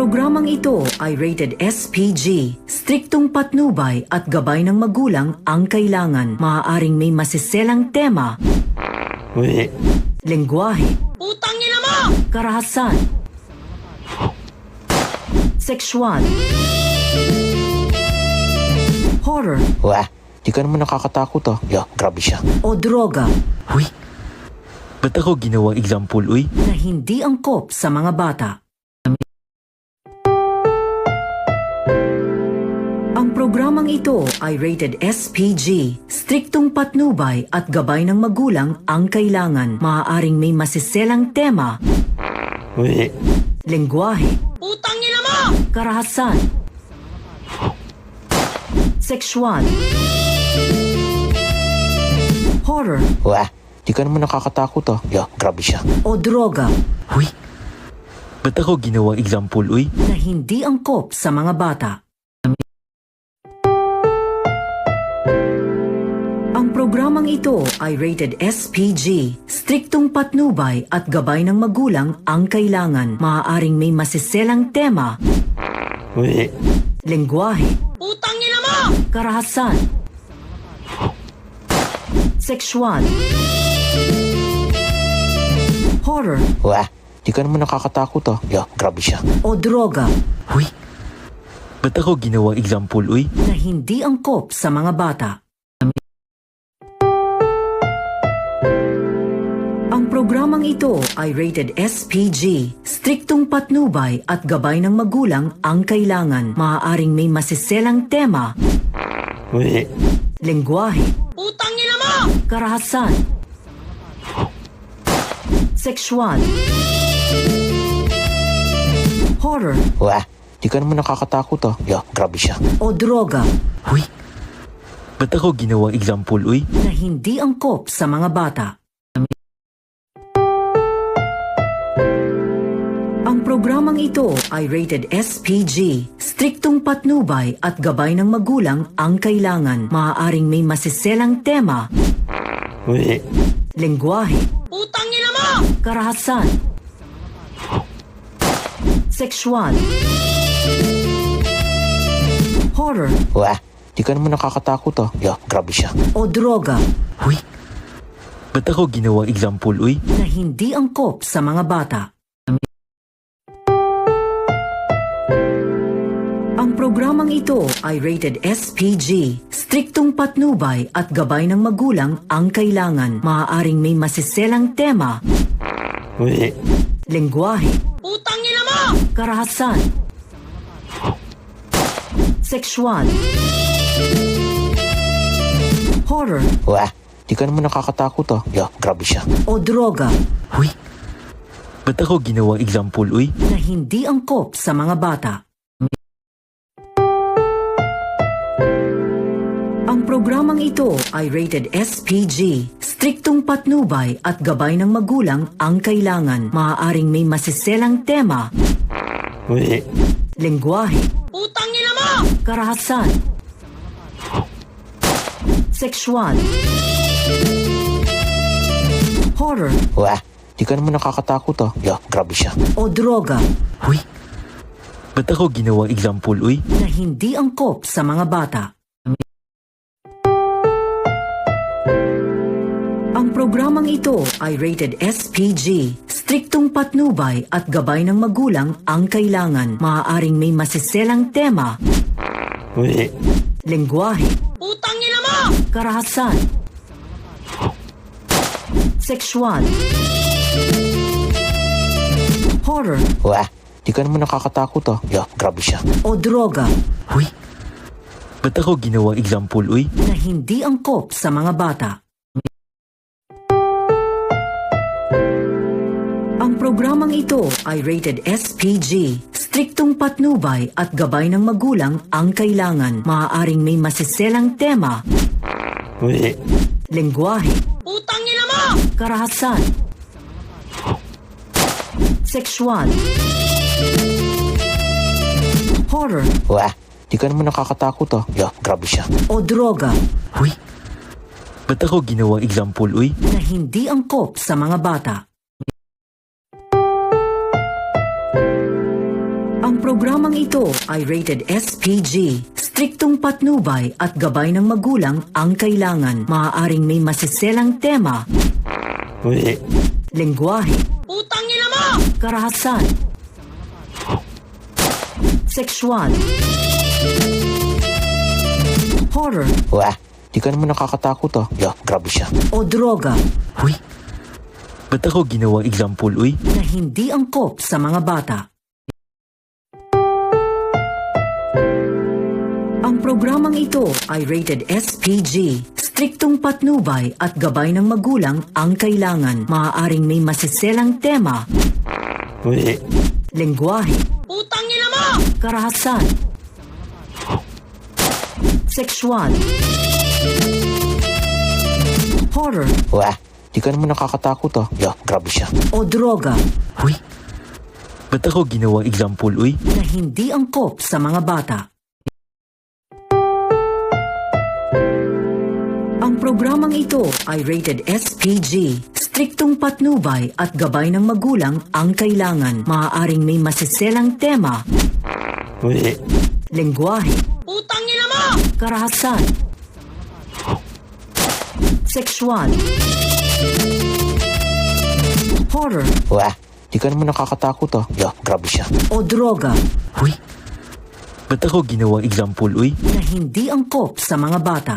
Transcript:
programang ito ay rated SPG. Striktong patnubay at gabay ng magulang ang kailangan. Maaaring may masiselang tema, lengguwahe, Putang ina mo! karahasan, sexual, horror, Wah, di ka naman nakakatakot ah. Grabe siya. o droga Uy, ba't ako ginawang example, uy? na hindi angkop sa mga bata. Ang programang ito ay rated SPG. Striktong patnubay at gabay ng magulang ang kailangan. Maaaring may masiselang tema, lengguwahe, Putang ina mo! karahasan, sexual, horror, Wah, di ka naman nakakatakot ah. Grabe siya. o droga Uy, ba't ako ginawang example, uy? na hindi angkop sa mga bata. Ang programang ito ay rated SPG. Striktong patnubay at gabay ng magulang ang kailangan. Maaaring may masiselang tema, lengguwahe, Putang ina mo! karahasan, sexual, horror, Wah, di ka naman nakakatakot ah. Grabe siya. o droga Uy, ba't ako ginawang example, uy? na hindi angkop sa mga bata. Ang programang ito ay rated SPG. Striktong patnubay at gabay ng magulang ang kailangan. Maaaring may masiselang tema, lengguwahe, Putang ina mo! karahasan, sexual, horror, Wah, di ka naman nakakatakot ah. Grabe siya. o droga Uy, ba't ako ginawang example, uy? na hindi angkop sa mga bata. Ang programang ito ay rated SPG. Striktong patnubay at gabay ng magulang ang kailangan. Maaaring may masiselang tema, lengguwahe, Putang ina mo! karahasan, sexual, horror, Wah, di ka naman nakakatakot ah. Grabe siya. o droga Uy, ba't ako ginawang example, uy? na hindi angkop sa mga bata. Ang programang ito ay rated SPG. Striktong patnubay at gabay ng magulang ang kailangan. Maaaring may masiselang tema, lengguwahe, Putang ina mo! karahasan, sexual, horror, Wah, di ka naman nakakatakot ah. Grabe siya. o droga Uy, ba't ako ginawang example, uy? na hindi angkop sa mga bata. Ang programang ito ay rated SPG. Striktong patnubay at gabay ng magulang ang kailangan. Maaaring may masiselang tema, lengguwahe, Putang ina mo! karahasan, sexual, horror, Wah, di ka naman nakakatakot ah. Grabe siya. o droga Uy, ba't ako ginawang example, uy? na hindi angkop sa mga bata. Ang programang ito ay rated SPG. Striktong patnubay at gabay ng magulang ang kailangan. Maaaring may masiselang tema, lengguwahe, Putang ina mo! karahasan, sexual, horror, Wah, di ka naman nakakatakot ah. Grabe siya. o droga Uy, ba't ako ginawang example, uy? na hindi angkop sa mga bata. Ang programang ito ay rated SPG. Striktong patnubay at gabay ng magulang ang kailangan. Maaaring may masiselang tema, lengguwahe, Putang ina mo! karahasan, sexual, horror, Wah, di ka naman nakakatakot ah. Grabe siya. o droga Uy, ba't ako ginawang example, uy? na hindi angkop sa mga bata. Ang programang ito ay rated SPG. Striktong patnubay at gabay ng magulang ang kailangan. Maaaring may masiselang tema, lengguwahe, Putang ina mo! karahasan, sexual, horror, Wah, di ka naman nakakatakot ah. Yeah, grabe siya. o droga Uy, ba't ako ginawang example, uy? na hindi angkop sa mga bata. Ang programang ito ay rated SPG. Striktong patnubay at gabay ng magulang ang kailangan. Maaaring may masiselang tema, lengguwahe, Putang ina mo! karahasan, sexual, horror, Wah, di ka naman nakakatakot ah. Yeah, grabe siya. o droga Uy, ba't ako ginawang example, uy? na hindi angkop sa mga bata. Ang programang ito ay rated SPG. Striktong patnubay at gabay ng magulang ang kailangan. Maaaring may masiselang tema, lengguwahe, Putang ina mo! karahasan, sexual, horror, Wah, di ka naman nakakatakot ah. Yeah, grabe siya. o droga Uy, ba't ako ginawang example, uy? na hindi angkop sa mga bata.